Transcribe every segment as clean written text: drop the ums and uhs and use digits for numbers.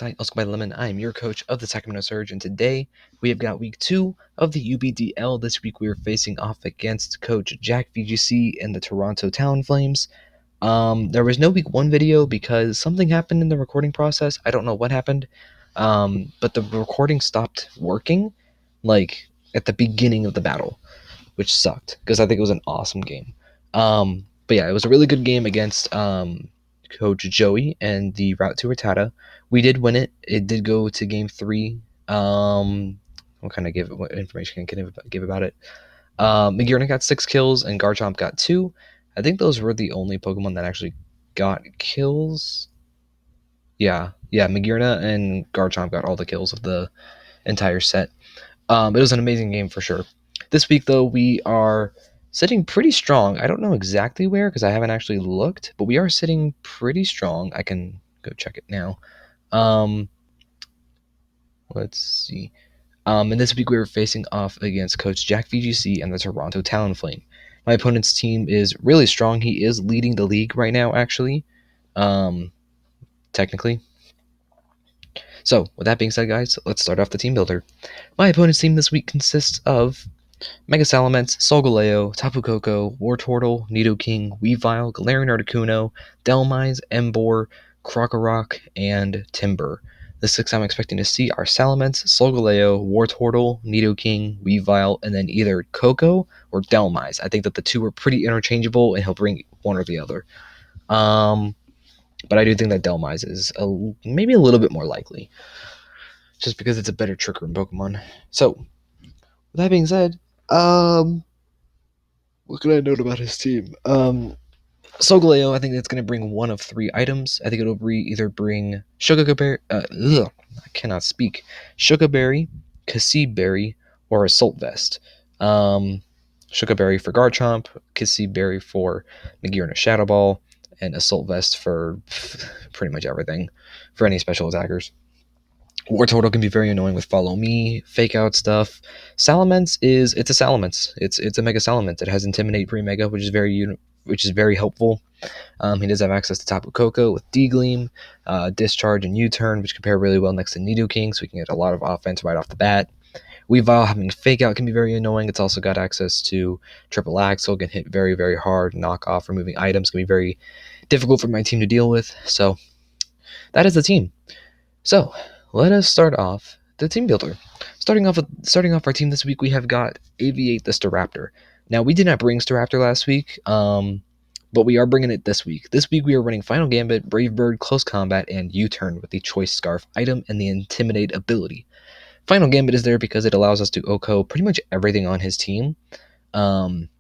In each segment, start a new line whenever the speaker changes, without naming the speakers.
Let's go by Lemon. I am your coach of the Sacramento Surge, and today we have got week 2 of the UBDL. This week we are facing off against Coach Jack VGC and the Toronto Talon Flames. There was no week 1 video because something happened in the recording process. I don't know what happened, but the recording stopped working, like at the beginning of the battle, which sucked because I think it was an awesome game. But yeah, it was a really good game against Coach Joey and the Route to Rattata. We did win it. It did go to game 3. What information can I give about it? Magurna got 6 kills and Garchomp got 2. I think those were the only Pokemon that actually got kills. Yeah, Magurna and Garchomp got all the kills of the entire set. It was an amazing game for sure. This week, though, we are sitting pretty strong. I don't know exactly where because I haven't actually looked, but we are sitting pretty strong. I can go check it now. Let's see. And this week we were facing off against Coach Jack VGC and the Toronto Talonflame. My opponent's team is really strong. He is leading the league right now, actually. Technically. So, with that being said, guys, let's start off the team builder. My opponent's team this week consists of Mega Salamence, Solgaleo, Tapu Koko, Wartortle, Nidoking, Weavile, Galarian Articuno, Delmise, Emboar, Krokorok, and Timber. The 6 I'm expecting to see are Salamence, Solgaleo, Wartortle, Nidoking, Weavile, and then either Koko or Delmise. I think that the 2 are pretty interchangeable, and he'll bring one or the other. But I do think that Delmise is maybe a little bit more likely, just because it's a better Trick Room Pokemon. So, with that being said, what can I note about his team? Solgaleo, I think it's going to bring one of 3 items. I think it'll either bring Sugarberry, I cannot speak, Sugarberry, Berry, or Assault Vest. Sugarberry for Garchomp, Berry for Magurna Shadow Ball, and Assault Vest for pretty much everything, for any special attackers. Wartortle can be very annoying with Follow Me, Fake Out stuff. Salamence it's a Salamence. It's a Mega Salamence. It has Intimidate Pre-Mega, which is very helpful. He does have access to Tapu Koko with D-Gleam, Discharge, and U-Turn, which compare really well next to Nidoking, so we can get a lot of offense right off the bat. Weavile having Fake Out can be very annoying. It's also got access to Triple Axle, can hit very, very hard. Knock off removing items can be very difficult for my team to deal with. So that is the team. So let us start off the team builder. Starting off our team this week, we have got Aviate the Staraptor. Now, we did not bring Staraptor last week, but we are bringing it this week. This week, we are running Final Gambit, Brave Bird, Close Combat, and U-Turn with the Choice Scarf item and the Intimidate ability. Final Gambit is there because it allows us to OHKO pretty much everything on his team. And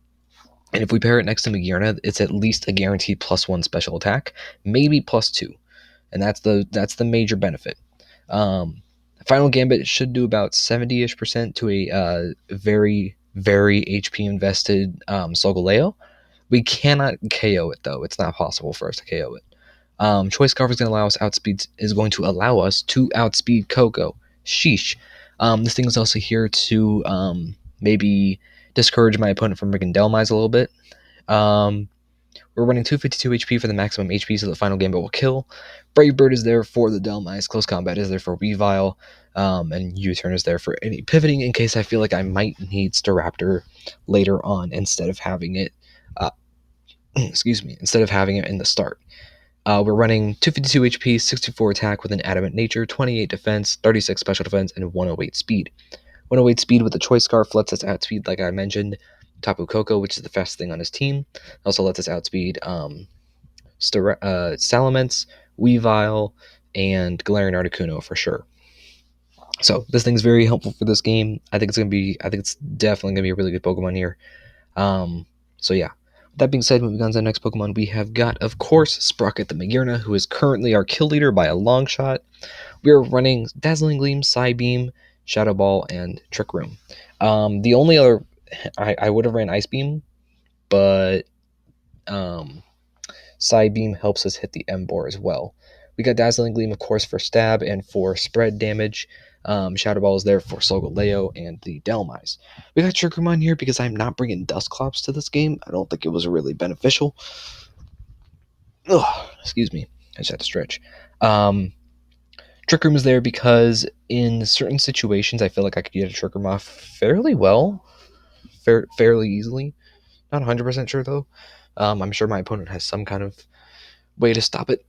if we pair it next to Magurna, it's at least a guaranteed +1 special attack, maybe +2. And that's the major benefit. Final Gambit should do about 70-ish% to a very, very HP invested Solgaleo. We cannot KO it though. It's not possible for us to KO it. Choice Scarf is going to allow us to outspeed Koko. Sheesh. This thing is also here to maybe discourage my opponent from bringing Delmise a little bit. We're running 252 HP for the maximum HP, so the Final Gambit will kill. Brave Bird is there for the Delmise. Close Combat is there for Weavile. And U-Turn is there for any pivoting in case I feel like I might need Staraptor later on instead of having it instead of having it in the start. We're running 252 HP, 64 attack with an Adamant Nature, 28 defense, 36 special defense, and 108 speed. 108 speed with the Choice Scarf lets us outspeed, like I mentioned, Tapu Koko, which is the fastest thing on his team. Also lets us outspeed Salamence, Weavile, and Galarian Articuno for sure. So this thing's very helpful for this game. I think it's definitely gonna be a really good Pokemon here. So yeah. That being said, moving on to the next Pokemon, we have got, of course, Sprocket the Magurna, who is currently our kill leader by a long shot. We are running Dazzling Gleam, Psybeam, Shadow Ball, and Trick Room. The only other, I would have ran Ice Beam, but Psybeam helps us hit the Emboar as well. We got Dazzling Gleam, of course, for stab and for spread damage. Shadow Ball is there for Solgaleo and the Delmise. We got Trick Room on here because I'm not bringing Dusclops to this game. I don't think it was really beneficial. Excuse me. I just had to stretch. Trick Room is there because in certain situations I feel like I could get a Trick Room off fairly well, fairly easily. Not 100% sure though. I'm sure my opponent has some kind of way to stop it.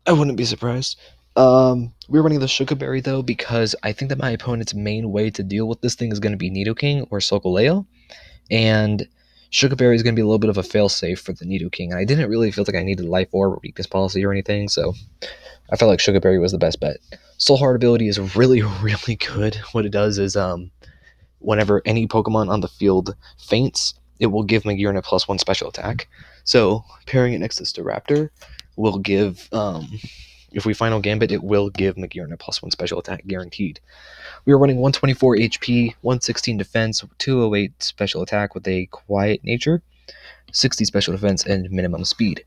I wouldn't be surprised. We're running the Sugarberry though because I think that my opponent's main way to deal with this thing is going to be Nidoking or Solgaleo, and Sugarberry is going to be a little bit of a failsafe for the Nidoking. And I didn't really feel like I needed Life Orb or Weakness Policy or anything, so I felt like Sugarberry was the best bet. Soul Heart ability is really, really good. What it does is whenever any Pokemon on the field faints, it will give Magearna +1 special attack. So pairing it next to Staraptor will give, if we Final Gambit, it will give Magearna +1 special attack guaranteed. We are running 124 HP, 116 defense, 208 special attack with a quiet nature, 60 special defense, and minimum speed.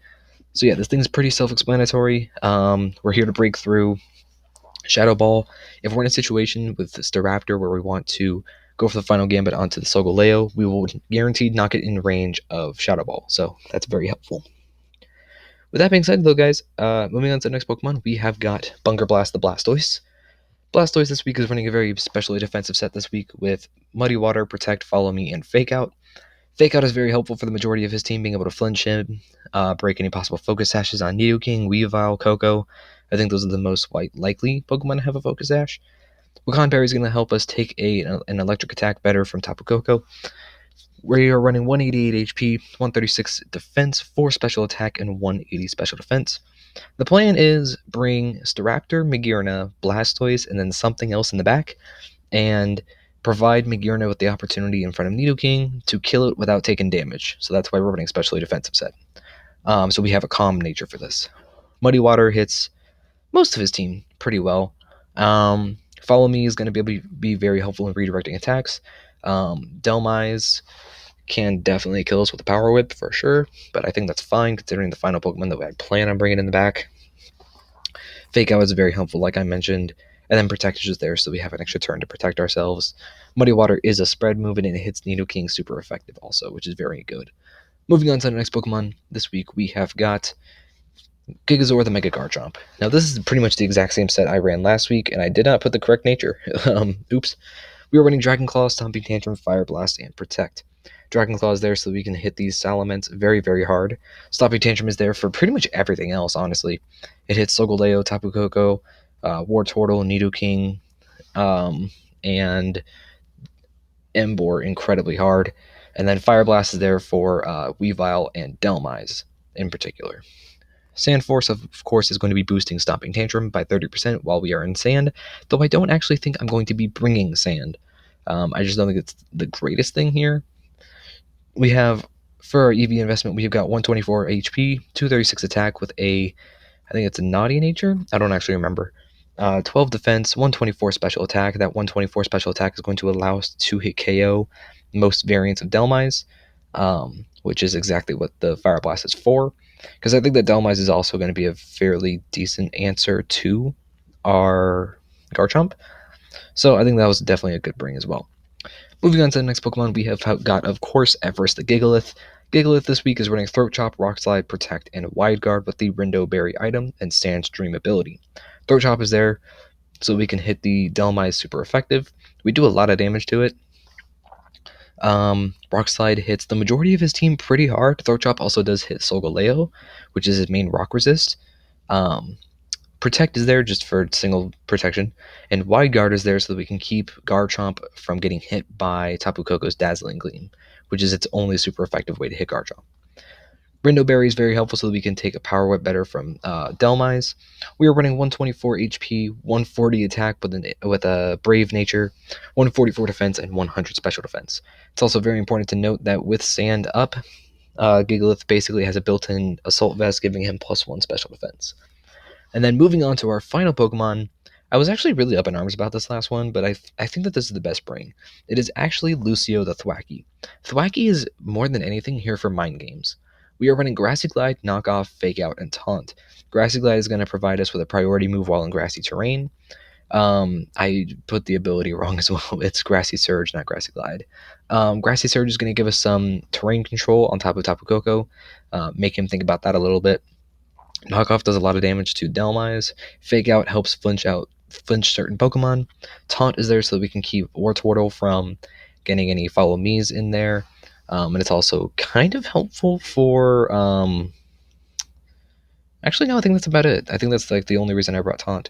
So yeah, this thing's pretty self-explanatory. We're here to break through Shadow Ball. If we're in a situation with Staraptor where we want to go for the Final Gambit onto the Solgaleo, we will guaranteed knock it in range of Shadow Ball. So that's very helpful. With that being said, though, guys, moving on to the next Pokemon, we have got Bunker Blast the Blastoise. Blastoise this week is running a very specially defensive set this week with Muddy Water, Protect, Follow Me, and Fake Out. Fake Out is very helpful for the majority of his team, being able to flinch him, break any possible focus sashes on Nidoking, Weavile, Koko. I think those are the most likely Pokemon to have a focus sash. Wakan Berry is going to help us take an electric attack better from Tapu Koko. We are running 188 HP, 136 defense, 4 special attack, and 180 special defense. The plan is bring Staraptor, Magearna, Blastoise, and then something else in the back, and provide Magearna with the opportunity in front of Nidoking to kill it without taking damage. So that's why we're running specially defensive set. So we have a calm nature for this. Muddy Water hits most of his team pretty well. Follow Me is going to be able to be very helpful in redirecting attacks. Delmise can definitely kill us with a Power Whip for sure, but I think that's fine considering the final Pokemon that I plan on bringing in the back. Fake Out is very helpful, like I mentioned, and then Protect is just there so we have an extra turn to protect ourselves. Muddy Water is a spread move and it hits Nidoking super effective also, which is very good. Moving on to the next Pokemon, this week we have got Gigazor the Mega Garchomp. Now this is pretty much the exact same set I ran last week, and I did not put the correct nature. Oops. We were running Dragon Claw, Stomping Tantrum, Fire Blast, and Protect. Dragon Claw is there so we can hit these Salamence very, very hard. Stomping Tantrum is there for pretty much everything else, honestly. It hits Solgaleo, Tapu Koko, Wartortle, Nidoking, and Emboar incredibly hard. And then Fire Blast is there for Weavile and Delmise in particular. Sand Force, of course, is going to be boosting Stomping Tantrum by 30% while we are in Sand, though I don't actually think I'm going to be bringing Sand. I just don't think it's the greatest thing here. We have, for our EV investment, we have got 124 HP, 236 attack with a, I think it's a Naughty Nature? I don't actually remember. 12 defense, 124 special attack. That 124 special attack is going to allow us to hit KO most variants of Delmise, which is exactly what the Fire Blast is for. Because I think that Delmise is also going to be a fairly decent answer to our Garchomp. So I think that was definitely a good bring as well. Moving on to the next Pokemon, we have got, of course, Everest the Gigalith. Gigalith this week is running Throat Chop, Rock Slide, Protect, and Wide Guard with the Rindo Berry item and Sandstream ability. Throat Chop is there so we can hit the Delmise super effective. We do a lot of damage to it. Rock Slide hits the majority of his team pretty hard. Throat Chop also does hit Solgaleo, which is his main rock resist. Protect is there just for single protection, and Wide Guard is there so that we can keep Garchomp from getting hit by Tapu Koko's Dazzling Gleam, which is its only super effective way to hit Garchomp. Rindo Berry is very helpful so that we can take a Power Whip better from Delmise. We are running 124 HP, 140 attack with a Brave Nature, 144 defense, and 100 special defense. It's also very important to note that with Sand up, Gigalith basically has a built-in Assault Vest giving him +1 special defense. And then moving on to our final Pokemon, I was actually really up in arms about this last one, but I think that this is the best bring. It is actually Lucio the Thwackey. Thwackey is more than anything here for mind games. We are running Grassy Glide, Knockoff, Fake Out, and Taunt. Grassy Glide is going to provide us with a priority move while in grassy terrain. I put the ability wrong as well. It's Grassy Surge, not Grassy Glide. Grassy Surge is going to give us some terrain control on top of Tapu Koko, make him think about that a little bit. Knockoff does a lot of damage to Delmise. Fake Out helps flinch certain Pokemon. Taunt is there so that we can keep Wartortle from getting any Follow Me's in there. And it's also kind of helpful for... actually, no, I think that's about it. I think that's like the only reason I brought Taunt.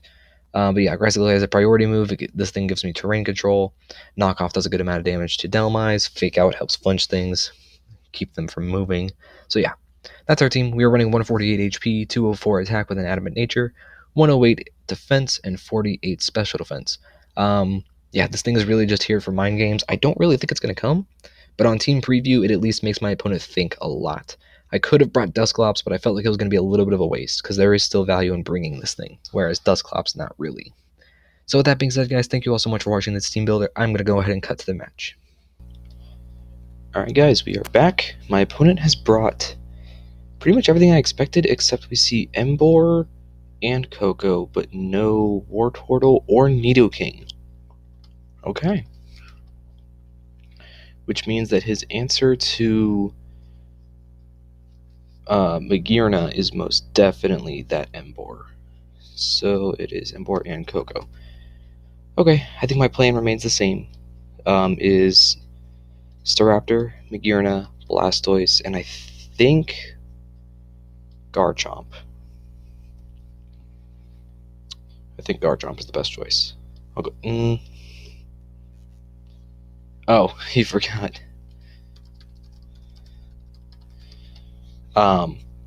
But yeah, Aggressively has a priority move. This thing gives me terrain control. Knockoff does a good amount of damage to Delmise. Fake Out helps flinch things, keep them from moving. So yeah, that's our team. We are running 148 HP, 204 attack with an adamant nature, 108 defense, and 48 special defense. Yeah, this thing is really just here for mind games. I don't really think it's going to come, but on team preview, it at least makes my opponent think a lot. I could have brought Dusclops, but I felt like it was going to be a little bit of a waste because there is still value in bringing this thing, whereas Dusclops, not really. So with that being said, guys, thank you all so much for watching this team builder. I'm going to go ahead and cut to the match. Alright guys, we are back. My opponent has brought pretty much everything I expected, except we see Emboar and Coco, but no Wartortle or Nidoking. Okay. Which means that his answer to Magearna is most definitely that Emboar. So it is Emboar and Coco. Okay, I think my plan remains the same. Is Staraptor, Magearna, Blastoise, and I think Garchomp. I think Garchomp is the best choice. I'll go. Oh, he forgot.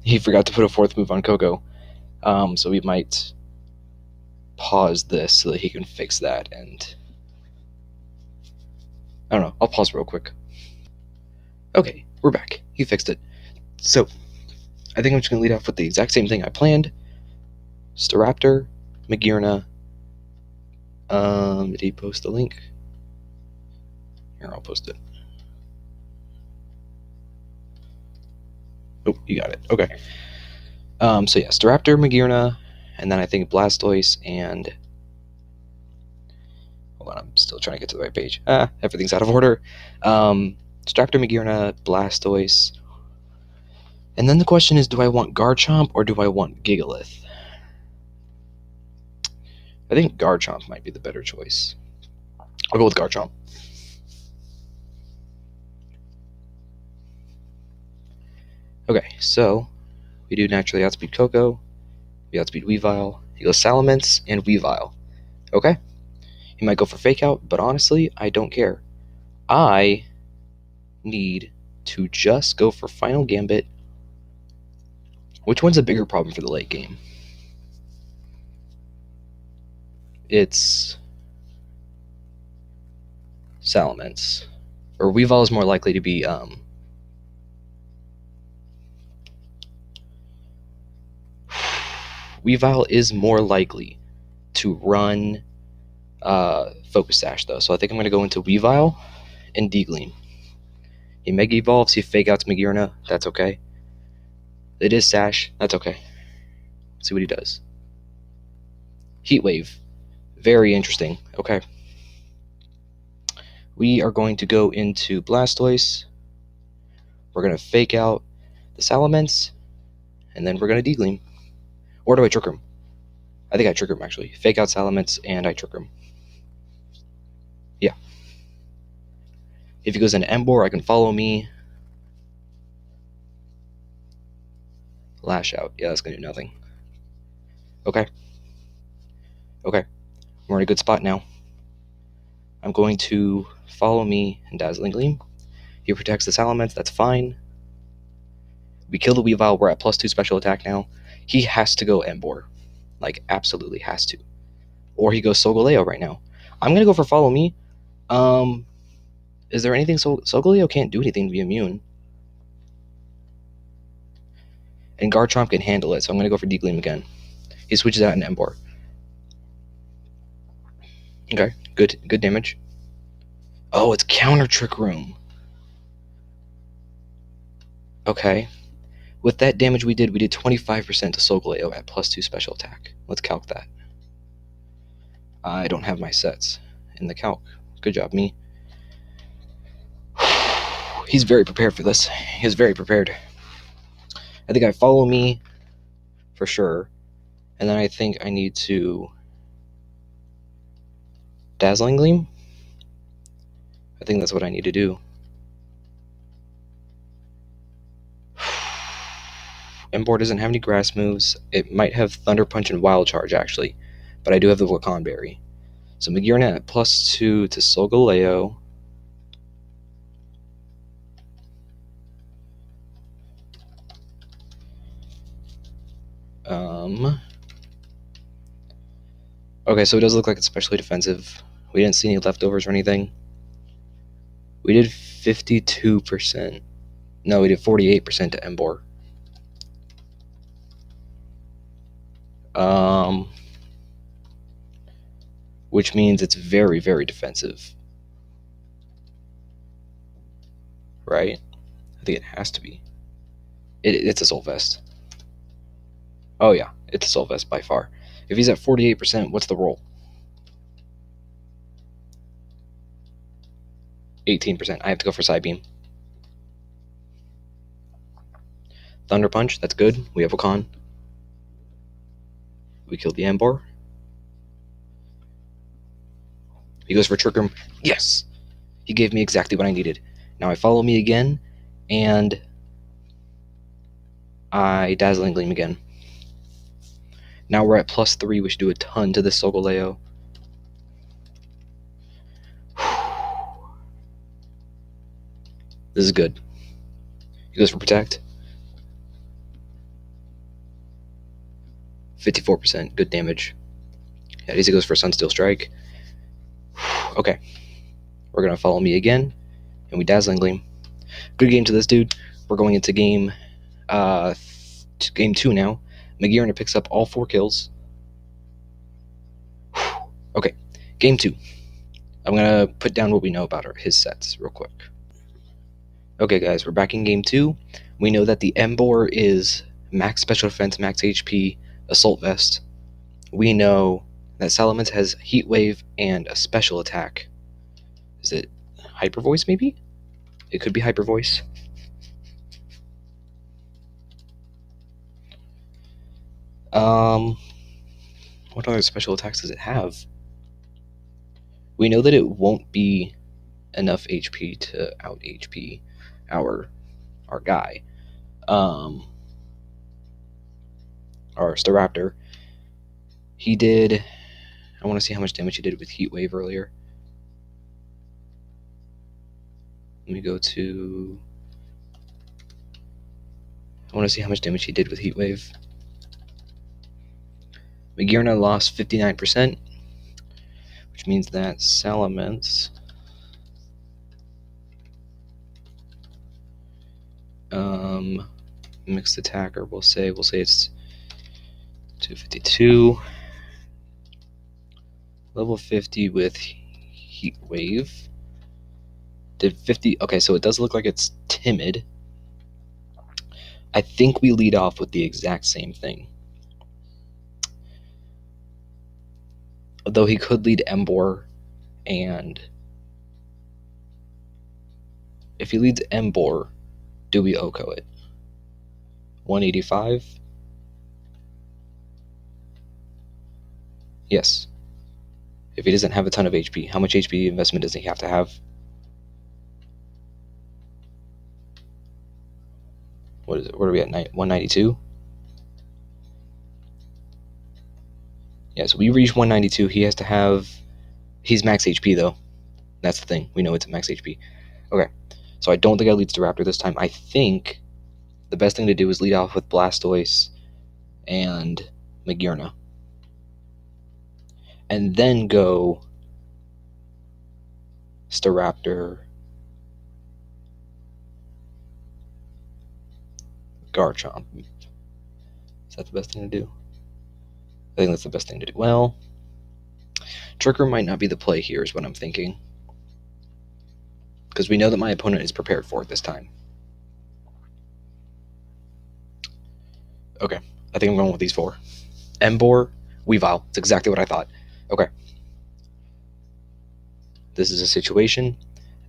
He forgot to put a fourth move on Coco. So we might pause this so that he can fix that. And I don't know. I'll pause real quick. Okay, we're back. He fixed it. So I think I'm just gonna lead off with the exact same thing I planned. Staraptor, Magearna. Did he post the link? Here, I'll post it. Oh, you got it. Okay. So yeah, Staraptor, Magearna, and then I think Blastoise and... Hold on, I'm still trying to get to the right page. Everything's out of order. Staraptor, Magearna, Blastoise. And then the question is, do I want Garchomp or do I want Gigalith? I think Garchomp might be the better choice. I'll go with Garchomp. Okay, so we do naturally outspeed Coco, we outspeed Weavile, he goes Salamence and Weavile. Okay, he might go for Fake Out, but honestly, I don't care. I need to just go for Final Gambit. Which one's a bigger problem for the late game? It's Salamence. Or Weavile is more likely to be Weavile is more likely to run Focus Sash, though. So I think I'm going to go into Weavile and D-Gleam. He Mega Evolves, he Fake Outs Magearna. That's okay. It is Sash. That's okay. Let's see what he does. Heat Wave. Very interesting. Okay. We are going to go into Blastoise. We're going to Fake Out the Salamence. And then we're going to D-Gleam. Or do I Trick Room? I think I Trick Room, actually. Fake Out Salamence and I Trick Room. Yeah. If he goes into Emboar, I can Follow Me. Lash Out. Yeah, that's going to do nothing. Okay. Okay. We're in a good spot now. I'm going to Follow Me and Dazzling Gleam. He protects the Salamence. That's fine. We kill the Weavile. We're at +2 special attack now. He has to go Emboar. Like, absolutely has to. Or he goes Solgaleo right now. I'm going to go for Follow Me. Is there anything... Solgaleo can't do anything to be immune. And Garchomp can handle it, so I'm going to go for D-Gleam again. He switches out in Emboar. Okay, good damage. Oh, it's Counter Trick Room. Okay. With that damage we did 25% to Solgaleo at +2 special attack. Let's calc that. I don't have my sets in the calc. Good job, me. He's very prepared for this. He is very prepared. I think I Follow Me for sure. And then I think I need to Dazzling Gleam. I think that's what I need to do. Embor doesn't have any grass moves. It might have Thunder Punch and Wild Charge, actually. But I do have the Wakan Berry. So Magearna at +2 to Solgaleo. Okay, so it does look like it's especially defensive. We didn't see any leftovers or anything. We did 52%. No, we did 48% to Embor. Which means it's very, very defensive. Right? I think it has to be. It's a Soul Vest. Oh yeah, it's a Soul Vest by far. If he's at 48%, what's the roll? 18%. I have to go for Psybeam. Thunder Punch, that's good. We have Wakan. We killed the Embor. He goes for Trick Room. Yes! He gave me exactly what I needed. Now I follow me again, and I Dazzling Gleam again. Now we're at +3, which do a ton to this Solgaleo. This is good. He goes for Protect. 54%, good damage. At least he goes for Sunsteel Strike. Okay. We're going to follow me again, and we Dazzling Gleam. Good game to this dude. We're going into game 2 now. Magearna picks up all 4 kills. Okay, game 2. I'm going to put down what we know about his sets real quick. Okay, guys, we're back in game 2. We know that the Embor is max special defense, max HP, Assault Vest. We know that Salamence has Heat Wave and a special attack. Is it Hyper Voice, maybe? It could be Hyper Voice. What other special attacks does it have? We know that it won't be enough HP to out HP our guy. Our Staraptor. He did. I want to see how much damage he did with Heat Wave earlier. Let me go to. I want to see how much damage he did with Heat Wave. Magearna lost 59%, which means that Salamence mixed attacker, we'll say it's 252, level 50 with Heat Wave, did 50. Okay, so it does look like it's timid. I think we lead off with the exact same thing, though he could lead Embor, and if he leads Embor, do we Oko it? 185? Yes. If he doesn't have a ton of HP, how much HP investment does he have to have? What is it? What are we at? 192? Yeah, so we reach 192. He has to have. He's max HP, though. That's the thing. We know it's max HP. Okay. So I don't think I leads to Raptor this time. I think the best thing to do is lead off with Blastoise and Magearna. And then go Staraptor, Garchomp. Is that the best thing to do? I think that's the best thing to do. Well, Trick Room might not be the play here, is what I'm thinking. Because we know that my opponent is prepared for it this time. Okay, I think I'm going with these 4. Embor, Weavile. It's exactly what I thought. Okay. This is a situation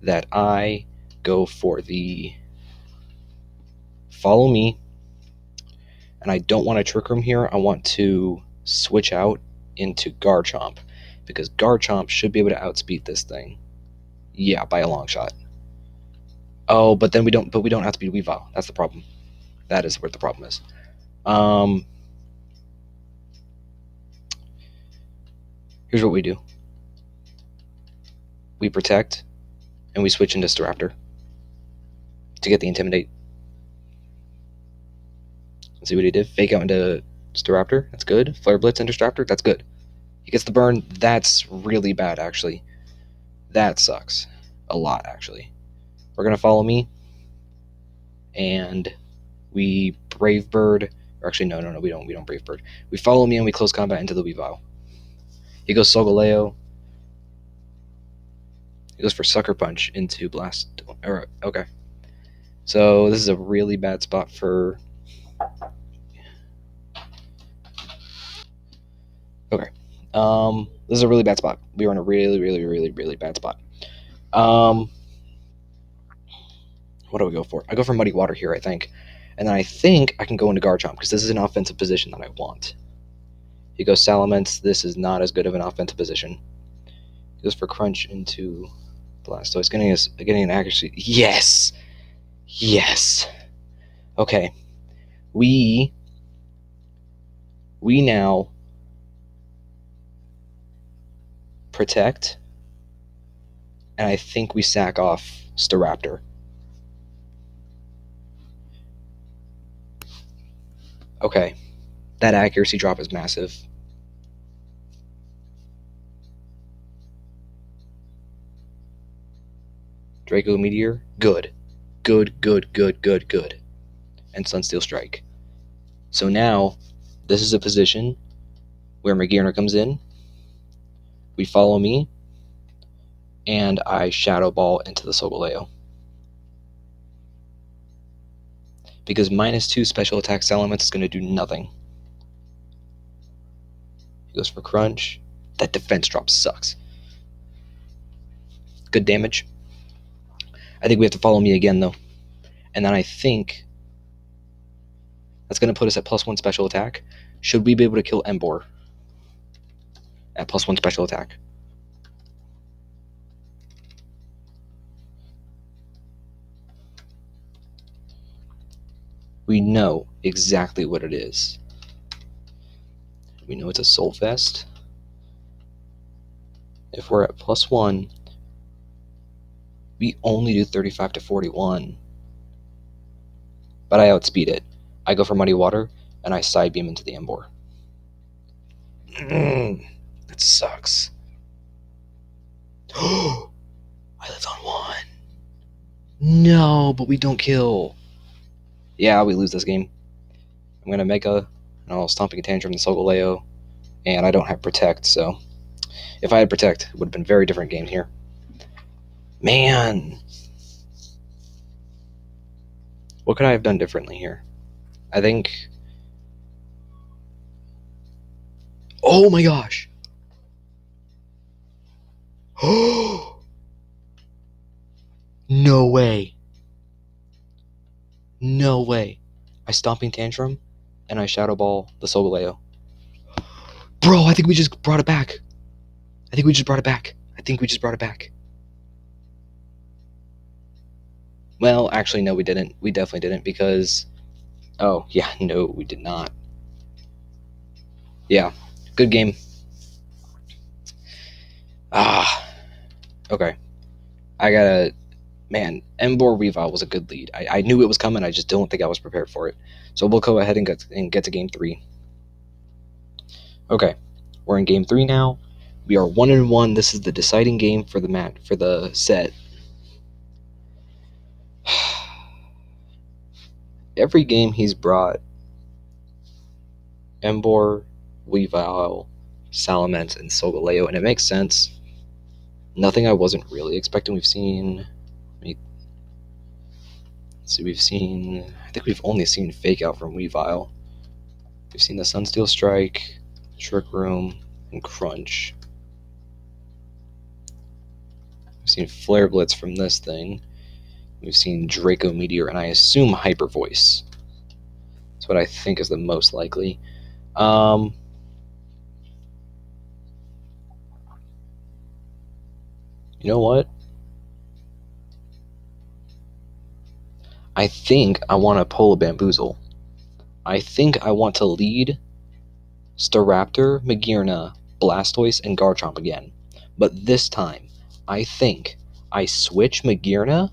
that I go for the follow me, and I don't want a Trick Room here. I want to switch out into Garchomp, because Garchomp should be able to outspeed this thing. Yeah, by a long shot. Oh, but then we don't outspeed Weavile. That's the problem. That is where the problem is. Here's what we do. We protect, and we switch into Staraptor to get the Intimidate. Let's see what he did. Fake out into Staraptor. That's good. Flare Blitz into Staraptor. That's good. He gets the burn. That's really bad, actually. That sucks. A lot, actually. We're going to follow me. And we Brave Bird. Or actually, no, we don't Brave Bird. We follow me and we close combat into the Weavile. He goes Solgaleo. He goes for Sucker Punch into Blast. Okay. So this is a really bad spot for... Okay. This is a really bad spot. We were in a really bad spot. What do I go for? I go for Muddy Water here, I think. And then I think I can go into Garchomp, because this is an offensive position that I want. He goes Salamence. This is not as good of an offensive position. He goes for Crunch into Blastoise. Getting an accuracy. Yes! Yes! Okay. We now protect, and I think we sack off Staraptor. Okay. That accuracy drop is massive. Draco Meteor, good. Good. And Sunsteel Strike. So now, this is a position where Magearna comes in. We follow me, and I Shadow Ball into the Solgaleo. Because -2 special attack Salamence is going to do nothing. He goes for Crunch. That defense drop sucks. Good damage. I think we have to follow me again, though. And then I think that's going to put us at +1 special attack. Should we be able to kill Emboar at +1 special attack? We know exactly what it is. We know it's a Soul Fest. If we're at +1, we only do 35 to 41. But I outspeed it. I go for Muddy Water, and I Side Beam into the Emboar. That sucks. I lived on 1. No, but we don't kill. Yeah, we lose this game. I'm going to Mega, and I'll Stomping Tantrum the Solgaleo, and I don't have Protect, so if I had Protect, it would have been a very different game here. Man! What could I have done differently here? I think... Oh my gosh! No way! No way! I Stomping Tantrum, and I Shadow Ball the Solgaleo. Bro, I think we just brought it back. I think we just brought it back. Well, actually, no, we didn't. We definitely didn't, because... Oh, yeah, no, we did not. Yeah, good game. Okay. I gotta... Man, Emboar Weavile was a good lead. I knew it was coming, I just don't think I was prepared for it. So we'll go ahead and get to Game 3. Okay, we're in Game 3 now. We are 1-1. This is the deciding game for the set. Every game he's brought Emboar, Weavile, Salamence, and Solgaleo, and it makes sense. Nothing I wasn't really expecting. We've seen... I think we've only seen Fake Out from Weavile. We've seen the Sunsteel Strike, Trick Room, and Crunch. We've seen Flare Blitz from this thing. We've seen Draco Meteor, and I assume Hyper Voice. That's what I think is the most likely. You know what? I think I want to pull a Bamboozle. I think I want to lead Staraptor, Magearna, Blastoise, and Garchomp again. But this time, I think I switch Magearna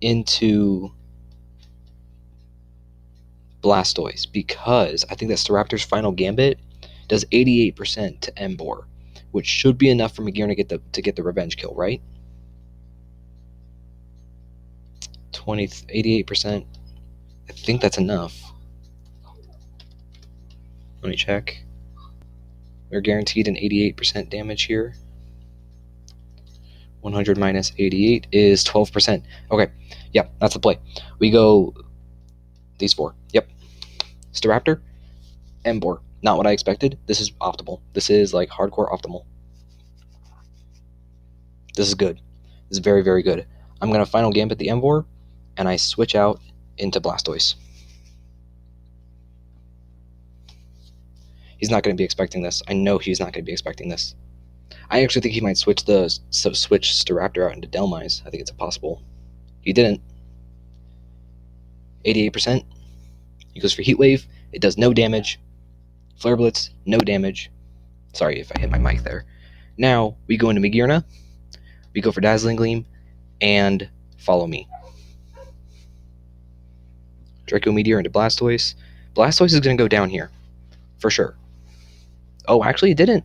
into Blastoise because I think that Staraptor's final Gambit does 88% to Emboar, which should be enough for Magearna to get the revenge kill, right? 88%. I think that's enough. Let me check. We're guaranteed an 88% damage here. 100 minus 88 is 12%. Okay, yep, that's the play. We go these four. Yep. Staraptor, Emboar. Not what I expected. This is optimal. This is like hardcore optimal. This is good. This is very, very good. I'm going to final Gambit the Emboar, and I switch out into Blastoise. He's not going to be expecting this. I know he's not going to be expecting this. I actually think he might switch Staraptor out into Delmise. I think it's possible. He didn't. 88%. He goes for Heat Wave. It does no damage. Flare Blitz, no damage. Sorry if I hit my mic there. Now we go into Magearna. We go for Dazzling Gleam and Follow Me. Draco Meteor into Blastoise. Blastoise is going to go down here for sure. Oh, actually it didn't.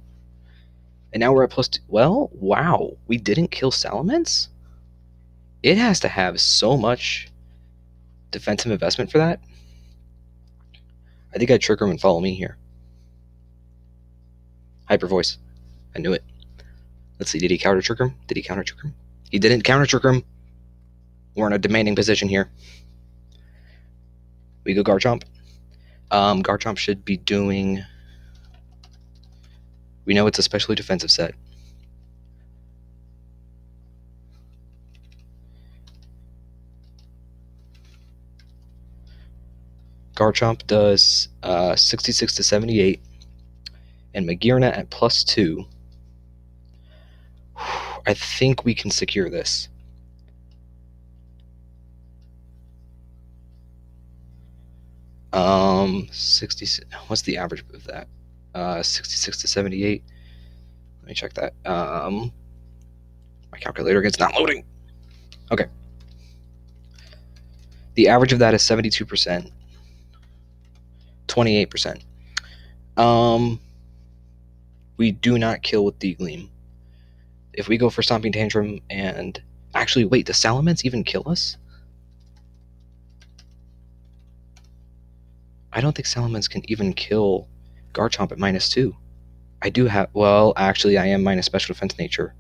And now we're at +2. Well, wow. We didn't kill Salamence? It has to have so much defensive investment for that. I think I Trick Room and Follow Me here. Hyper Voice. I knew it. Let's see. Did he counter Trick Room? Did he counter Trick Room? He didn't counter Trick Room. We're in a demanding position here. We go Garchomp. Garchomp should be doing... We know it's a specially defensive set. Garchomp does 66 to 78. And Magearna at +2. I think we can secure this. What's the average of that? 66 to 78. Let me check that. My calculator gets not loading. Okay. The average of that is 72%. 28%. We do not kill with D-Gleam. If we go for Stomping Tantrum and... Actually, wait, does Salamence even kill us? I don't think Salamence can even kill Garchomp at -2. I do have... Well, actually, I am minus Special Defense Nature.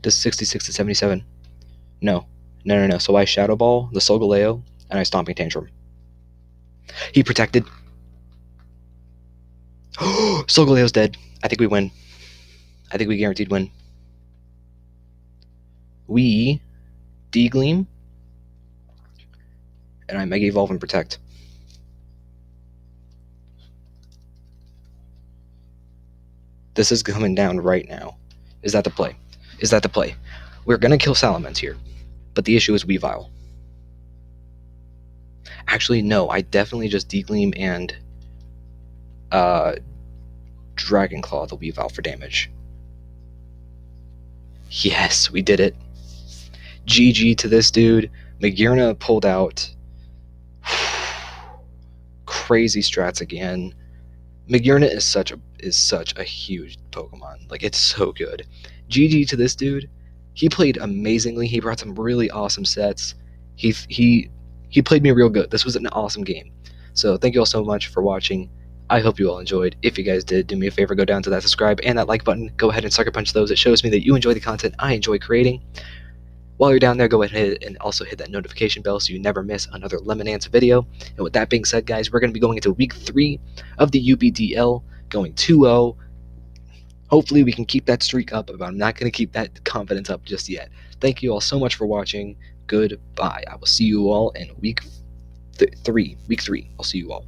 Does 66 to 77. No. No. So I Shadow Ball, the Solgaleo, and I Stomping Tantrum. He protected. Solgaleo's dead. I think we win. I think we guaranteed win. We D-Gleam, and I Mega Evolve and Protect. This is coming down right now. Is that the play? Is that the play? We're going to kill Salamence here, but the issue is Weavile. Actually, no, I definitely just D-Gleam and Dragon Claw the Weavile for damage. Yes, we did it. GG to this dude. Magearna pulled out. Crazy strats again. Magearna is such a huge Pokemon. Like, it's so good. GG to this dude. He played amazingly. He brought some really awesome sets. He played me real good. This was an awesome game. So thank you all so much for watching. I hope you all enjoyed. If you guys did, do me a favor, go down to that subscribe and that like button. Go ahead and sucker punch those. It shows me that you enjoy the content I enjoy creating. While you're down there, go ahead and also hit that notification bell so you never miss another Lemon Ants video. And with that being said, guys, we're going to be going into week 3 of the UBDL, going 2-0. Hopefully we can keep that streak up, but I'm not going to keep that confidence up just yet. Thank you all so much for watching. Goodbye. I will see you all in week 3. Week 3. I'll see you all.